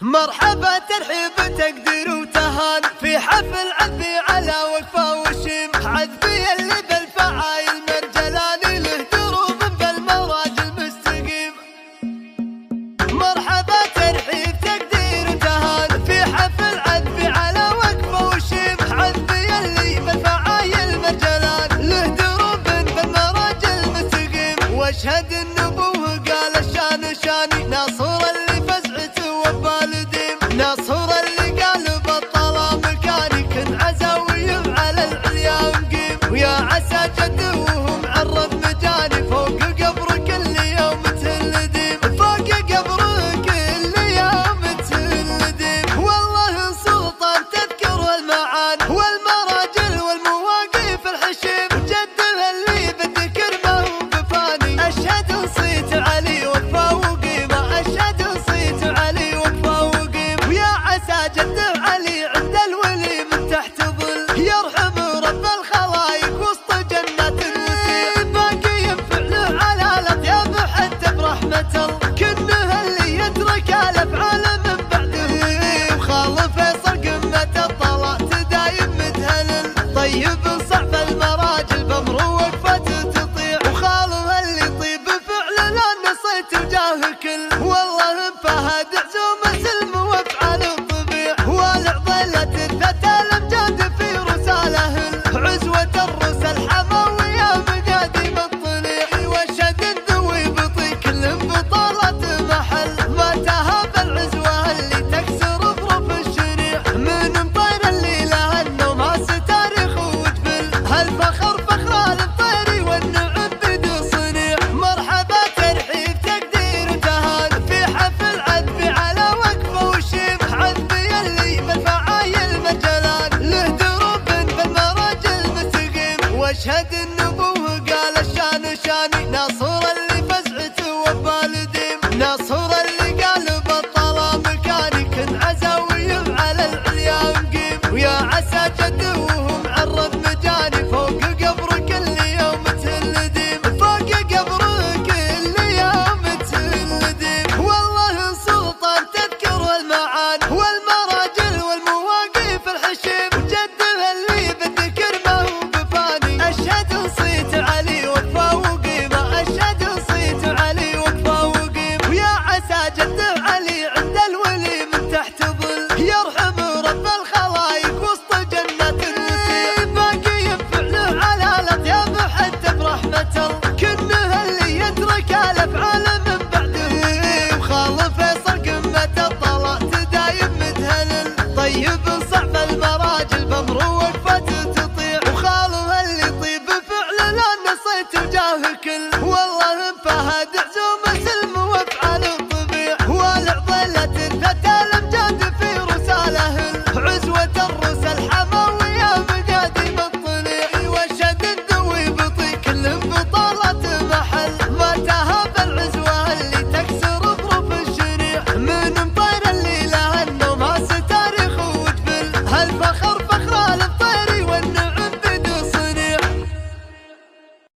مرحبا ترحيب تقدير وتهان في حفل عذبي على وقفة وشيم عذبي اللي بالفعايل مرجلاني له دروب بالمراجل مستقيم. مرحبا ترحيب تقدير وتهان في حفل عذبي على وقفة وشيم عذبي اللي بالفعايل مرجلان له دروب بالمراجل مستقيم. واشهد النبوه قال الشان شاني ناصر اللي فزعته وبالديم ناصر اللي قال بطل مكاني كن عزاوي على العليا مقيم. ويا عسى جده وهم عرف مجاني فوق قبر كل يوم تهلديم فوق قبر كل يوم تهلديم. والله سلطان تذكر المعان والمراجل والمواقف الحشيم جده اللي بالذكر ما هو بفاني اشهد نصيت علي وقفه وقيمه اشهد نصيت علي وقفه وقيمه. ويا عسى جده علي عند الولي من تحت ظل يرحم رب الخلايق وسط جنات وسيع باقي ينفعله على الاطياب حتى برحمه الله كنه اللي يترك الافعال من بعده. وخالف فيصل قمه الطلعت دايم متهلل طيب صعب المراجل بمر وقفته تطيع وخالف اللي طيب فعله لا نصيت وجاه كل. والله فهد عزومه سلم وافعال الطبيع والعضله تثبت الامجاد في رساله عزوه الرسل الحماويه مقاديم الطليع. واشهد الذوي بطي كل بطاله محل ما تهاب العزوه اللي تكسر ظروف الشريع من مطير اللي لها النوم تاريخ وجبل هالفخر فخر الطير والنعم بدو صنيع. مرحبا ترحيب تقدير وتهان في حفل عذبي على وقفه وشيم عذبي اللي بالفعايل مجلان له دروب بالمراجل مستقيم. واشهد النبوه قال الشان شاني ناصر اللي فزعته وبالديم ناصر اللي قال بطل مكاني كن عزاوي على العليا مقيم. ويا عسى جده وهم عرف مجاني فوق قبر كل يوم تهلديم فوق قبر كل يوم تهلديم. والله سلطان تذكر المعان والمراجل والمواقف الحشيم جده اللي بالذكر ما هو بفاني اشهد نصيت علي وقفه وقيمه اشهد نصيت علي وقفه وقيمه. ويا عسى جده علي عند الولي من تحت ظل يرحم رب الخلايق وسط جنات وسيع باقي ينفعله على الاطياب حتى برحمه الله كنه اللي يترك الافعال من بعده. وخالف فيصل قمه الطلعت دايم متهلل طيب صعب المراجل بمر وقفته تطيع وخالف اللي طيب فعله لا نصيت وجاه كل. والله فهد عزومه